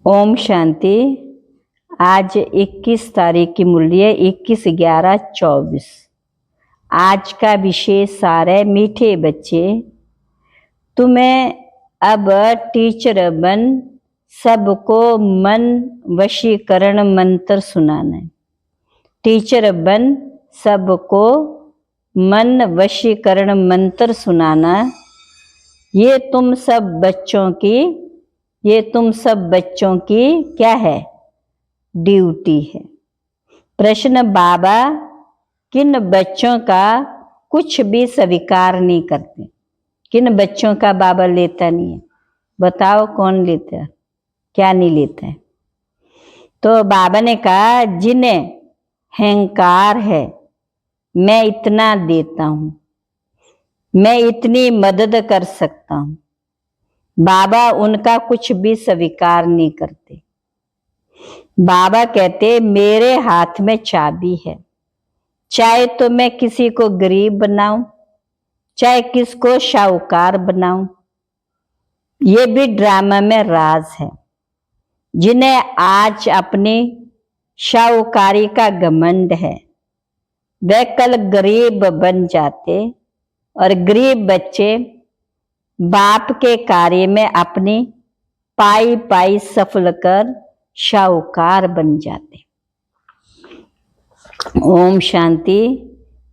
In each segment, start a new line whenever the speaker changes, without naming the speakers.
ओम शांति। आज 21 तारीख की मूल्य 21/11/24। आज का विशेष सार है मीठे बच्चे, तुम्हें अब टीचर बन सबको मन वशीकरण मंत्र सुनाना है। टीचर बन सबको मन वशीकरण मंत्र सुनाना। ये तुम सब बच्चों की क्या है? ड्यूटी है। प्रश्न, बाबा किन बच्चों का कुछ भी स्वीकार नहीं करते? किन बच्चों का बाबा लेता नहीं है? बताओ कौन लेता है, क्या नहीं लेता है? तो बाबा ने कहा, जिन्हें अहंकार है, मैं इतना देता हूं, मैं इतनी मदद कर सकता हूं, बाबा उनका कुछ भी स्वीकार नहीं करते। बाबा कहते, मेरे हाथ में चाबी है, चाहे तो मैं किसी को गरीब बनाऊं, चाहे किसको शाहूकार बनाऊं। ये भी ड्रामा में राज है। जिन्हें आज अपनी शाहूकारी का घमंड है, वे कल गरीब बन जाते और गरीब बच्चे बाप के कार्य में अपनी पाई पाई सफल कर शाहूकार बन जाते। ओम शांति।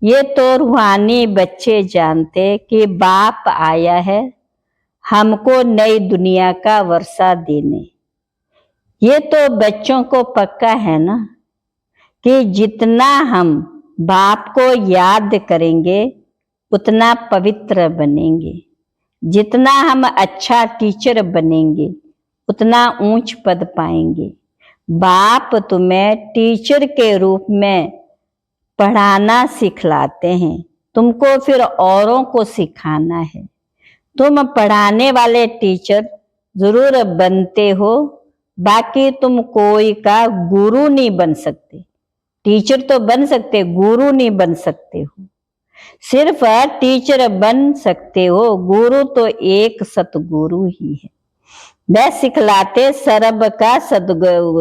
ये तो रूहानी बच्चे जानते कि बाप आया है हमको नई दुनिया का वर्षा देने। ये तो बच्चों को पक्का है ना कि जितना हम बाप को याद करेंगे उतना पवित्र बनेंगे, जितना हम अच्छा टीचर बनेंगे उतना ऊंच पद पाएंगे। बाप तुम्हें टीचर के रूप में पढ़ाना सिखलाते हैं, तुमको फिर औरों को सिखाना है। तुम पढ़ाने वाले टीचर जरूर बनते हो, बाकी तुम कोई का गुरु नहीं बन सकते। टीचर तो बन सकते, गुरु नहीं बन सकते हो। सिर्फ टीचर बन सकते हो, गुरु तो एक सतगुरु ही है। वह सिखलाते सर्व का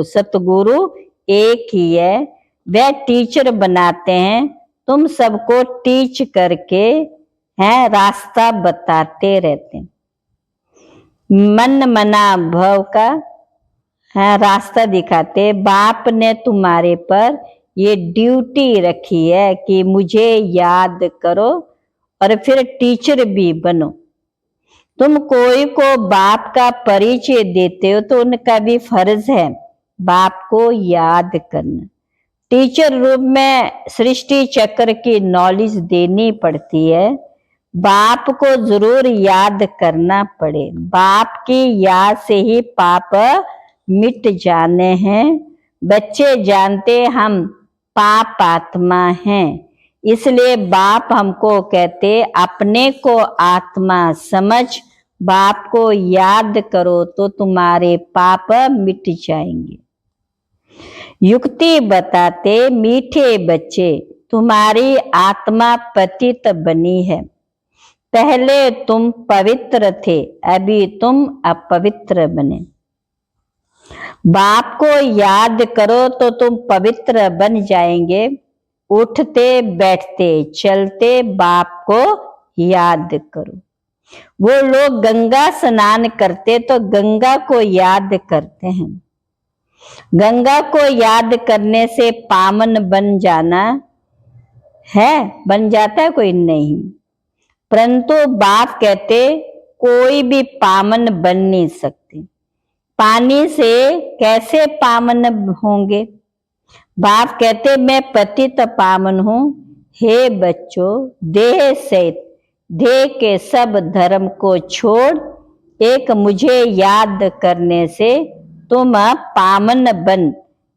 सतगुरु एक ही है। वह टीचर बनाते हैं, तुम सबको टीच करके हैं रास्ता बताते रहते हैं। मन मना भव का है रास्ता दिखाते। बाप ने तुम्हारे पर ये ड्यूटी रखी है कि मुझे याद करो और फिर टीचर भी बनो। तुम कोई को बाप का परिचय देते हो तो उनका भी फर्ज है बाप को याद करना। टीचर रूप में सृष्टि चक्र की नॉलेज देनी पड़ती है, बाप को जरूर याद करना पड़े। बाप की याद से ही पाप मिट जाने हैं। बच्चे जानते हम पाप आत्मा हैं, इसलिए बाप हमको कहते अपने को आत्मा समझ, बाप को याद करो तो तुम्हारे पाप मिट जाएंगे। युक्ति बताते, मीठे बच्चे तुम्हारी आत्मा पतित बनी है। पहले तुम पवित्र थे, अभी तुम अपवित्र बने। बाप को याद करो तो तुम पवित्र बन जाएंगे। उठते बैठते चलते बाप को याद करो। वो लोग गंगा स्नान करते तो गंगा को याद करते हैं। गंगा को याद करने से पावन बन जाना है, बन जाता है कोई नहीं। परंतु बाप कहते कोई भी पावन बन नहीं सकते। पानी से कैसे पावन होंगे? बाप कहते मैं पतित पावन हूं। हे बच्चों, देह से देह के सब धर्म को छोड़ एक मुझे याद करने से तुम पावन बन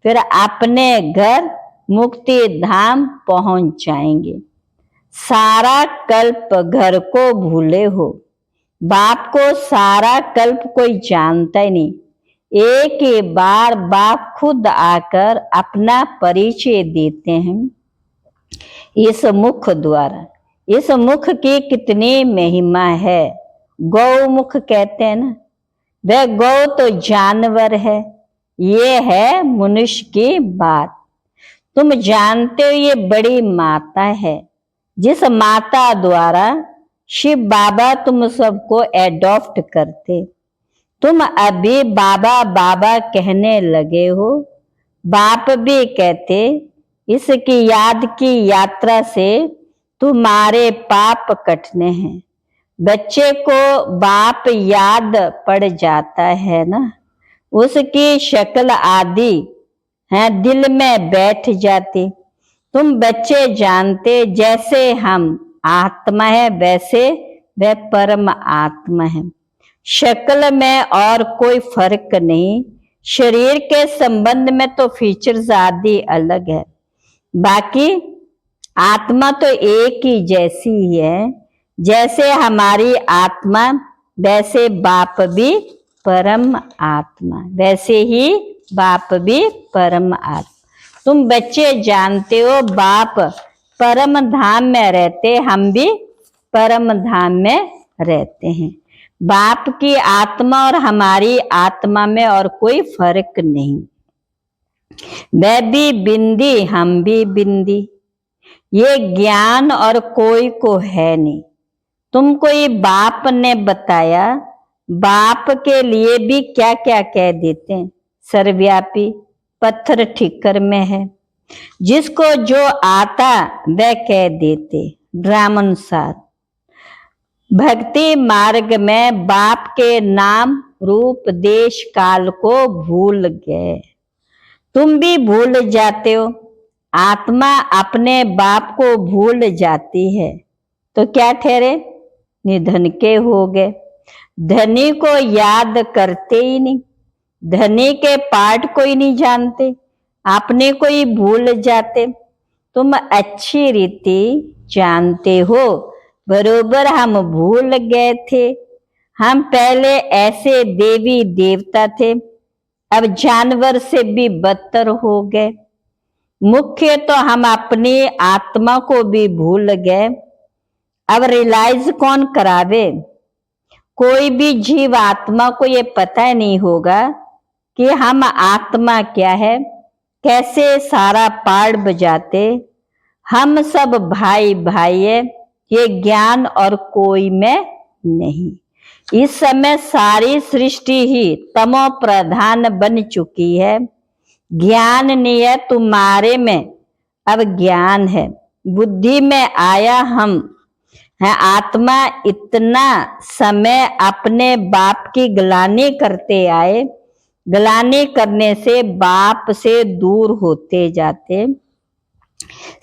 फिर अपने घर मुक्ति धाम पहुंच जाएंगे। सारा कल्प घर को भूले हो। बाप को सारा कल्प कोई जानता ही नहीं। एक ही बार बाप खुद आकर अपना परिचय देते हैं इस मुख द्वारा। इस मुख की कितनी महिमा है। गौ मुख कहते हैं ना, वह गौ तो जानवर है, ये है मनुष्य की बात। तुम जानते हो ये बड़ी माता है, जिस माता द्वारा शिव बाबा तुम सबको एडॉप्ट करते। तुम अभी बाबा बाबा कहने लगे हो, बाप भी कहते। इसकी याद की यात्रा से तुम्हारे पाप कटने हैं। बच्चे को बाप याद पड़ जाता है ना, उसकी शक्ल आदि है दिल में बैठ जाती। तुम बच्चे जानते जैसे हम आत्मा है वैसे वह परम आत्मा है। शक्ल में और कोई फर्क नहीं, शरीर के संबंध में तो फीचर्स आदि अलग है, बाकी आत्मा तो एक ही जैसी ही है। जैसे हमारी आत्मा वैसे बाप भी परम आत्मा, वैसे ही बाप भी परम आत्मा। तुम बच्चे जानते हो बाप परम धाम में रहते, हम भी परम धाम में रहते हैं। बाप की आत्मा और हमारी आत्मा में और कोई फर्क नहीं। वह भी बिंदी, हम भी बिंदी। ये ज्ञान और कोई को है नहीं। तुमको ये बाप ने बताया। बाप के लिए भी क्या क्या कह देते हैं, सर्वव्यापी, पत्थर ठिक्कर में है। जिसको जो आता वह कह देते ड्रामानुसार। भक्ति मार्ग में बाप के नाम रूप देश काल को भूल गए। तुम भी भूल जाते हो। आत्मा अपने बाप को भूल जाती है तो क्या ठहरे, निधन के हो गए। धनी को याद करते ही नहीं, धनी के पाठ को ही नहीं जानते, अपने को ही भूल जाते। तुम अच्छी रीति जानते हो, बरोबर हम भूल गए थे। हम पहले ऐसे देवी देवता थे, अब जानवर से भी बदतर हो गए। मुख्य तो हम अपनी आत्मा को भी भूल गए। अब रियलाइज कौन करावे? कोई भी जीव आत्मा को ये पता नहीं होगा कि हम आत्मा क्या है, कैसे सारा पाठ बजाते। हम सब भाई भाई है, ये ज्ञान और कोई में नहीं। इस समय सारी सृष्टि ही तमो प्रधान बन चुकी है। ज्ञान नहीं है तुम्हारे में, अब ज्ञान है। बुद्धि में आया हम है आत्मा। इतना समय अपने बाप की ग्लानि करते आए, ग्लानि करने से बाप से दूर होते जाते।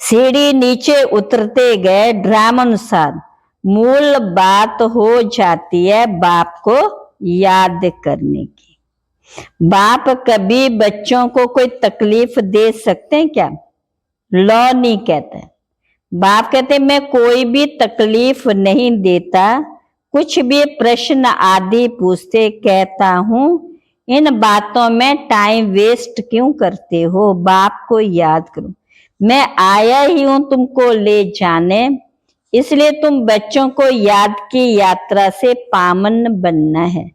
सीढ़ी नीचे उतरते गए ड्रामानुसार। मूल बात हो जाती है बाप को याद करने की। बाप कभी बच्चों को कोई तकलीफ दे सकते हैं क्या? लॉ नहीं कहता है। बाप कहते मैं कोई भी तकलीफ नहीं देता। कुछ भी प्रश्न आदि पूछते, कहता हूं इन बातों में टाइम वेस्ट क्यों करते हो, बाप को याद करो। मैं आया ही हूं तुमको ले जाने, इसलिए तुम बच्चों को याद की यात्रा से पावन बनना है।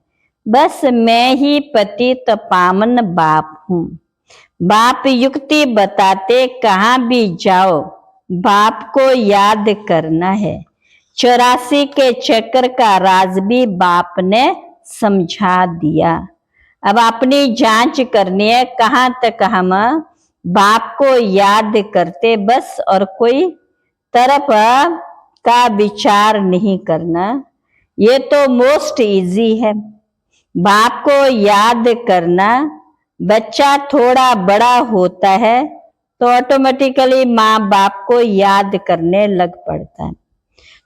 बस मैं ही पतित पावन बाप हूं। बाप युक्ति बताते, कहाँ भी जाओ बाप को याद करना है। 84 के चक्र का राज भी बाप ने समझा दिया। अब अपनी जांच करनी है, कहाँ तक हम बाप को याद करते बस, और कोई तरफ का विचार नहीं करना। ये तो मोस्ट इजी है बाप को याद करना। बच्चा थोड़ा बड़ा होता है तो ऑटोमेटिकली माँ बाप को याद करने लग पड़ता है।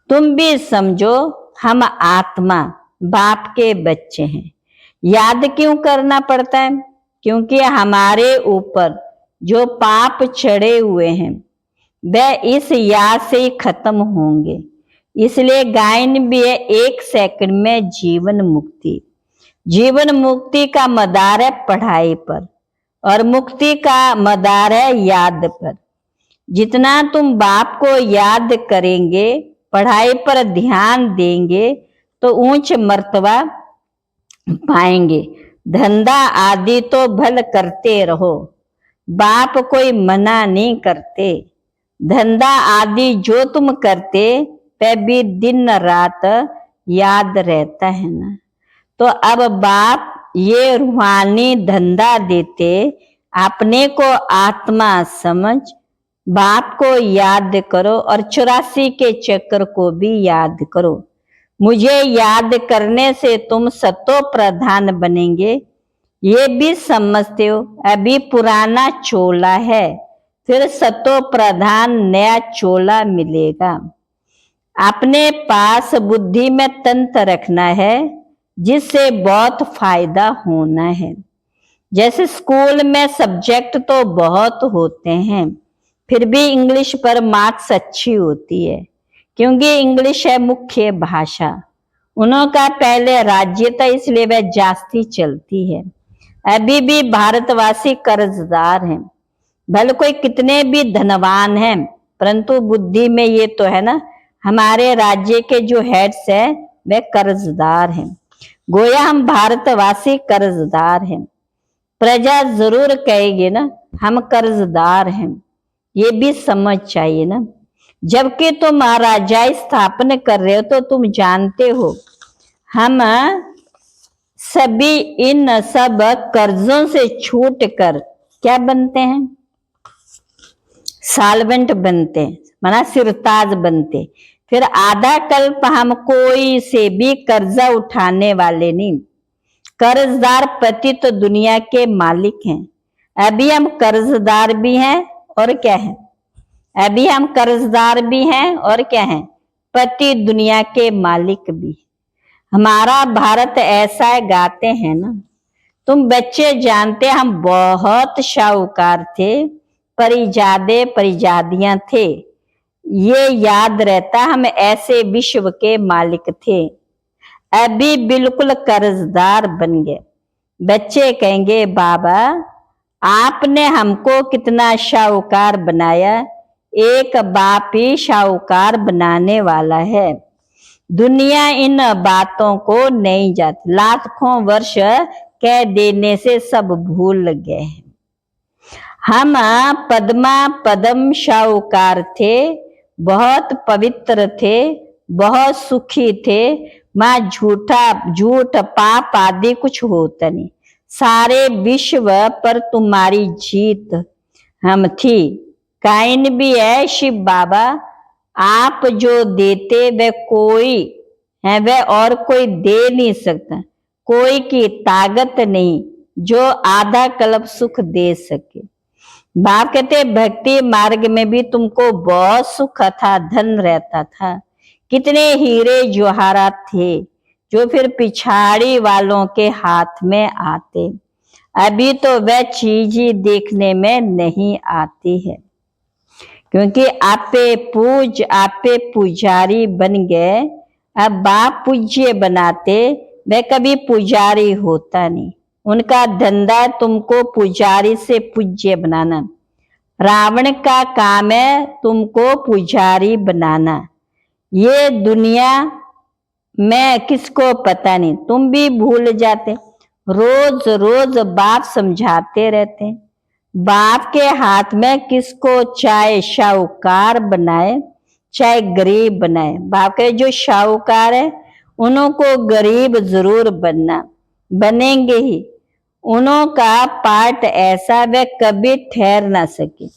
तुम भी समझो हम आत्मा बाप के बच्चे हैं। याद क्यों करना पड़ता है? क्योंकि हमारे ऊपर जो पाप चढ़े हुए हैं वह इस याद से ही खत्म होंगे। इसलिए गायन भी है, 1 सेकंड में जीवन मुक्ति। जीवन मुक्ति का मदार है पढ़ाई पर, और मुक्ति का मदार है याद पर। जितना तुम बाप को याद करेंगे, पढ़ाई पर ध्यान देंगे तो ऊंच मर्तबा पाएंगे। धंधा आदि तो भल करते रहो, बाप कोई मना नहीं करते। धंधा आदि जो तुम करते वह भी दिन रात याद रहता है ना। तो अब बाप ये रूहानी धंधा देते, अपने को आत्मा समझ बाप को याद करो और 84 के चक्र को भी याद करो। मुझे याद करने से तुम सतो प्रधान बनेंगे, ये भी समझते हो। अभी पुराना चोला है, फिर सतो प्रधान नया चोला मिलेगा। अपने पास बुद्धि में तंत्र रखना है, जिससे बहुत फायदा होना है। जैसे स्कूल में सब्जेक्ट तो बहुत होते हैं, फिर भी इंग्लिश पर मार्क्स अच्छी होती है, क्योंकि इंग्लिश है मुख्य भाषा। उनका पहले राज्य था, इसलिए वह जास्ती चलती है। अभी भी भारतवासी कर्जदार हैं, भले कोई कितने भी धनवान हैं, परंतु बुद्धि में ये तो है ना, हमारे राज्य के जो हेड्स हैं वे कर्जदार हैं। गोया हम भारतवासी कर्जदार हैं। प्रजा जरूर कहेगी ना हम कर्जदार हैं, ये भी समझ चाहिए ना। जबकि तुम राजाई स्थापना कर रहे हो तो तुम जानते हो हम सभी इन सब कर्जों से छूट कर क्या बनते हैं, साल्वेंट बनते हैं, माना सिरताज बनते। फिर आधा कल्प हम कोई से भी कर्जा उठाने वाले नहीं। कर्जदार पति तो दुनिया के मालिक हैं। अभी हम कर्जदार भी हैं और क्या है, अभी हम कर्जदार भी हैं और क्या है, पति दुनिया के मालिक भी। हमारा भारत ऐसा है, गाते हैं ना, तुम बच्चे जानते हम बहुत शाहूकार थे, परिजादे परिजादियां थे, ये याद रहता हम ऐसे विश्व के मालिक थे। अभी बिल्कुल कर्जदार बन गए। बच्चे कहेंगे बाबा आपने हमको कितना शाहूकार बनाया, एक बाप ही शाहूकार बनाने वाला है। दुनिया इन बातों को नहीं जाती, लाखों वर्ष कह देने से सब भूल गए हैं। हम पद्मा पद्म शाहूकार थे, बहुत पवित्र थे, बहुत सुखी थे। माँ झूठ पाप आदि कुछ होता नहीं, सारे विश्व पर तुम्हारी जीत हम थी। काइन भी है शिव बाबा, आप जो देते वह कोई है, वह और कोई दे नहीं सकता। कोई की ताकत नहीं जो आधा कल्प सुख दे सके। बाप कहते भक्ति मार्ग में भी तुमको बहुत सुख था, धन रहता था, कितने हीरे जवाहरात थे जो फिर पिछाड़ी वालों के हाथ में आते। अभी तो वह चीज ही देखने में नहीं आती है, क्योंकि आपे पुजारी बन गए। अब बाप पूज्य बनाते, वह कभी पुजारी होता नहीं। उनका धंधा तुमको पुजारी से पूज्य बनाना। रावण का काम है तुमको पुजारी बनाना। ये दुनिया में किसको पता नहीं, तुम भी भूल जाते। रोज रोज बाप समझाते रहते। बाप के हाथ में किसको चाहे शाहूकार बनाए चाहे गरीब बनाए। बाप के जो शाहूकार है उनको गरीब जरूर बनना, बनेंगे ही। उन्हों का पार्ट ऐसा वह कभी ठहर ना सके।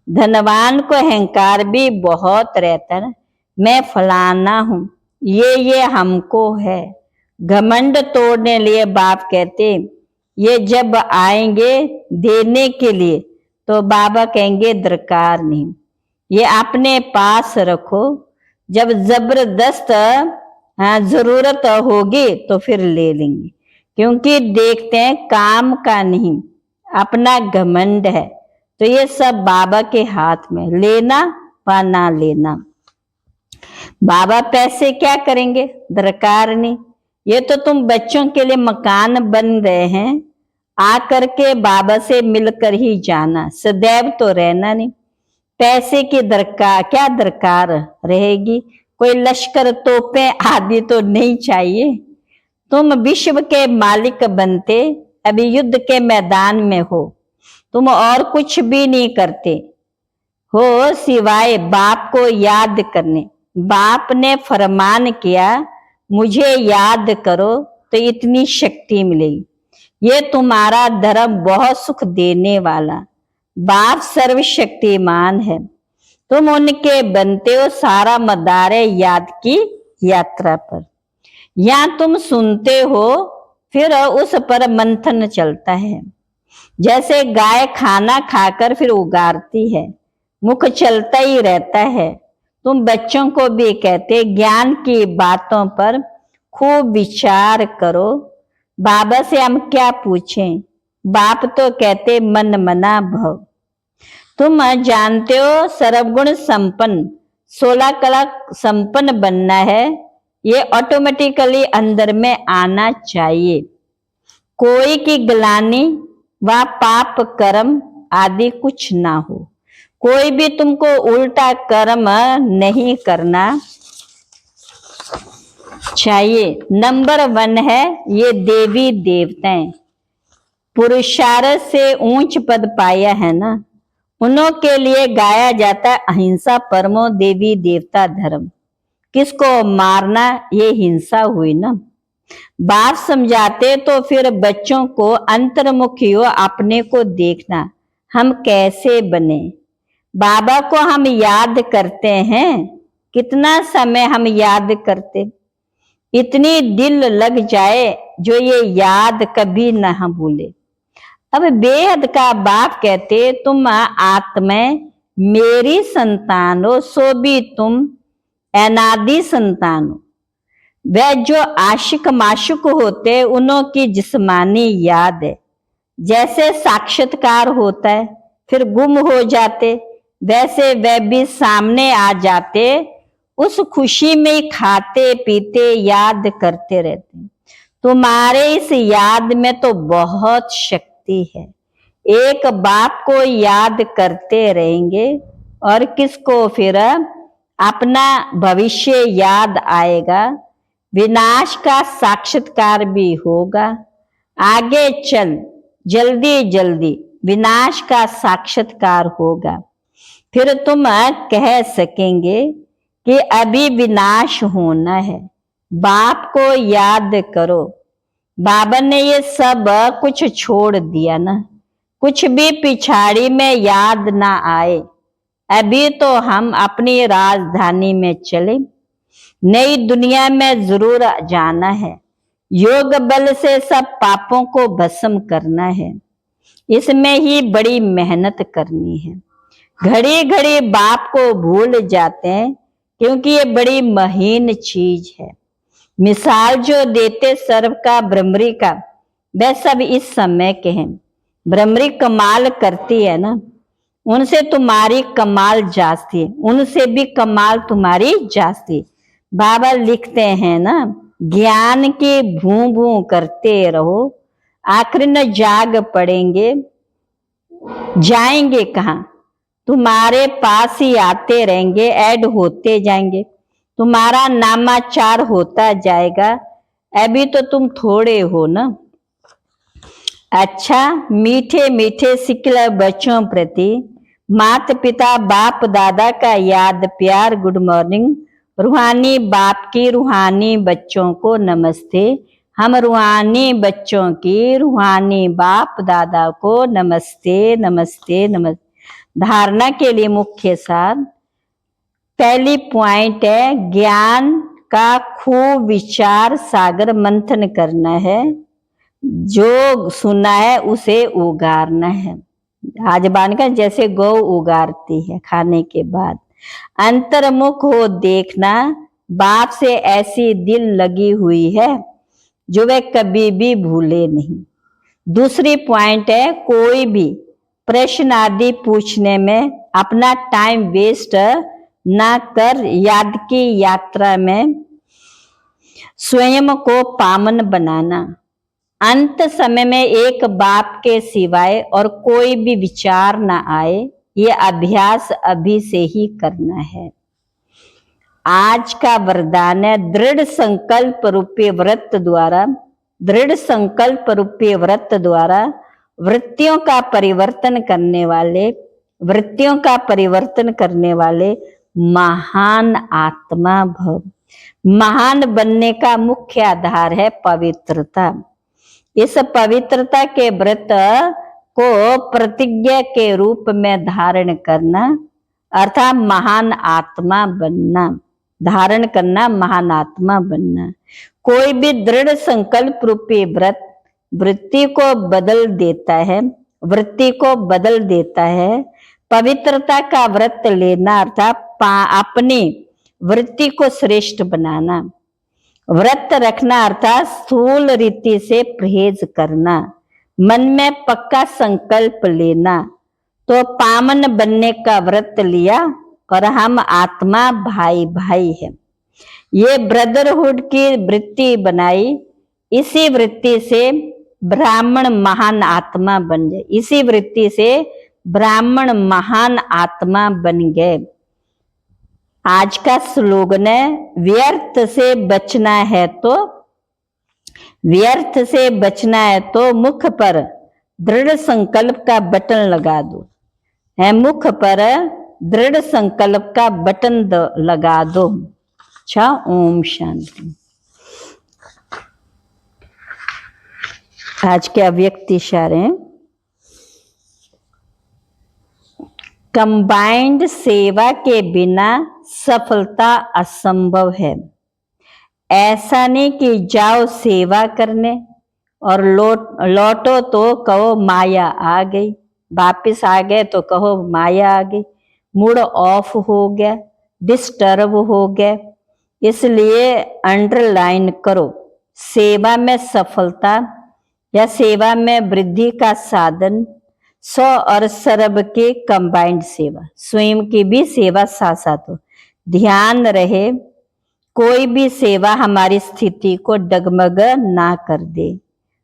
धनवान को अहंकार भी बहुत रहता है, मैं फलाना हूं, ये हमको है। घमंड तोड़ने लिए बाप कहते ये जब आएंगे देने के लिए तो बाबा कहेंगे दरकार नहीं, ये अपने पास रखो, जब जबरदस्त जरूरत होगी तो फिर ले लेंगे। क्योंकि देखते हैं काम का नहीं, अपना घमंड है। तो ये सब बाबा के हाथ में, लेना व ना लेना। बाबा पैसे क्या करेंगे, दरकार नहीं। ये तो तुम बच्चों के लिए मकान बन रहे हैं, आकर के बाबा से मिलकर ही जाना, सदैव तो रहना नहीं। पैसे की क्या दरकार रहेगी, कोई लश्कर तोपें आदि तो नहीं चाहिए। तुम विश्व के मालिक बनते, अभी युद्ध के मैदान में हो, तुम और कुछ भी नहीं करते हो सिवाय बाप को याद करने। बाप ने फरमान किया मुझे याद करो तो इतनी शक्ति मिलेगी। ये तुम्हारा धर्म बहुत सुख देने वाला। बाप सर्वशक्तिमान है, तुम उनके बनते हो, सारा मदार है याद की यात्रा पर। यहाँ तुम सुनते हो, फिर उस पर मंथन चलता है। जैसे गाय खाना खाकर फिर उगारती है, मुख चलता ही रहता है। तुम बच्चों को भी कहते ज्ञान की बातों पर खूब विचार करो। बाबा से हम क्या पूछें, बाप तो कहते मन मना भव। तुम जानते हो सर्वगुण संपन्न 16 कला संपन्न बनना है, ये ऑटोमेटिकली अंदर में आना चाहिए। कोई की ग्लानि व पाप कर्म आदि कुछ ना हो। कोई भी तुमको उल्टा कर्म नहीं करना चाहिए। नंबर 1 है ये देवी देवताएं, पुरुषार्थ से ऊंच पद पाया है ना, उन्हों के लिए गाया जाता है अहिंसा परमो देवी देवता धर्म। किसको मारना ये हिंसा हुई ना। बाप समझाते तो फिर बच्चों को अंतर्मुखी हो, अपने को देखना हम कैसे बने। बाबा को हम याद करते हैं, कितना समय हम याद करते, इतनी दिल लग जाए जो ये याद कभी न भूले। अब बेहद का बाप कहते तुम आत्मा मेरी संतान हो, सो भी तुम अनादि संतान हो। वह जो आशिक माशुक होते उन्हों की जिस्मानी याद है। जैसे साक्षात्कार होता है फिर गुम हो जाते, वैसे वह भी सामने आ जाते। उस खुशी में खाते पीते याद करते रहते। तुम्हारे इस याद में तो बहुत शक्ति है। एक बाप को याद करते रहेंगे और किसको फिर अपना भविष्य याद आएगा। विनाश का साक्षात्कार भी होगा। आगे चल जल्दी जल्दी विनाश का साक्षात्कार होगा। फिर तुम कह सकेंगे कि अभी विनाश होना है। बाप को याद करो। बाबा ने ये सब कुछ छोड़ दिया ना, कुछ भी पिछाड़ी में याद ना आए। अभी तो हम अपनी राजधानी में चले, नई दुनिया में जरूर जाना है। योग बल से सब पापों को भस्म करना है, इसमें ही बड़ी मेहनत करनी है। घड़ी घड़ी बाप को भूल जाते हैं क्योंकि ये बड़ी महीन चीज है। मिसाल जो देते सर्व का भ्रमरी का, वह सब इस समय के हैं। भ्रमरी कमाल करती है ना, उनसे तुम्हारी कमाल जास्ती है, उनसे भी कमाल तुम्हारी जास्ती। बाबा लिखते हैं ना, ज्ञान की भू भू करते रहो, आखिर न जाग पड़ेंगे। जाएंगे कहाँ, तुम्हारे पास ही आते रहेंगे, ऐड होते जाएंगे, तुम्हारा नामाचार होता जाएगा। अभी तो तुम थोड़े हो ना। अच्छा, मीठे मीठे सिकल बच्चों प्रति माता पिता बाप दादा का याद प्यार गुड मॉर्निंग। रूहानी बाप की रूहानी बच्चों को नमस्ते। हम रूहानी बच्चों की रूहानी बाप दादा को नमस्ते नमस्ते नमस्ते। धारणा के लिए मुख्य सार, पहली पॉइंट है ज्ञान का खूब विचार सागर मंथन करना है। जो सुना है उसे उगारना है। आजबान का जैसे गौ उगारती है खाने के बाद। अंतर्मुख हो देखना, बाप से ऐसी दिल लगी हुई है जो वे कभी भी भूले नहीं। दूसरी पॉइंट है कोई भी प्रश्न आदि पूछने में अपना टाइम वेस्ट ना कर, याद की यात्रा में स्वयं को पावन बनाना। अंत समय में एक बाप के सिवाय और कोई भी विचार ना आए, ये अभ्यास अभी से ही करना है। आज का वरदान है दृढ़ संकल्प रूपी व्रत द्वारा दृढ़ संकल्प रूपी व्रत द्वारा वृत्तियों का परिवर्तन करने वाले महान आत्मा भव। महान बनने का मुख्य आधार है पवित्रता। इस पवित्रता के व्रत को प्रतिज्ञा के रूप में धारण करना अर्थात महान आत्मा बनना, धारण करना, महान आत्मा बनना। कोई भी दृढ़ संकल्प रूपी व्रत वृत्ति को बदल देता है। पवित्रता का व्रत लेना अर्थात अपनी वृत्ति को श्रेष्ठ बनाना। व्रत रखना अर्थात स्थूल रीति से परहेज करना, मन में पक्का संकल्प लेना। तो पावन बनने का व्रत लिया और हम आत्मा भाई भाई है, ये ब्रदरहुड की वृत्ति बनाई। इसी वृत्ति से ब्राह्मण महान आत्मा बन गए, इसी वृत्ति से ब्राह्मण महान आत्मा बन गए। आज का स्लोगन है, व्यर्थ से बचना है तो मुख पर दृढ़ संकल्प का बटन लगा दो। मुख पर दृढ़ संकल्प का बटन लगा दो। अच्छा, ओम शांति। आज के अव्यक्त इशारे हैं। कंबाइंड सेवा के बिना सफलता असंभव है। ऐसा नहीं कि जाओ सेवा करने और लौटो तो कहो माया आ गई, वापिस आ गए तो कहो माया आ गई, मूड ऑफ हो गया, डिस्टर्ब हो गया। इसलिए अंडरलाइन करो, सेवा में सफलता या सेवा में वृद्धि का साधन 100 और सर्व की कंबाइंड सेवा, स्वयं की भी सेवा साथ साथ हो। ध्यान रहे कोई भी सेवा हमारी स्थिति को डगमग ना कर दे।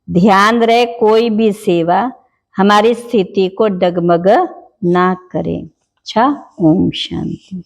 ध्यान रहे कोई भी सेवा हमारी स्थिति को डगमग ना करे। अच्छा, ओम शांति।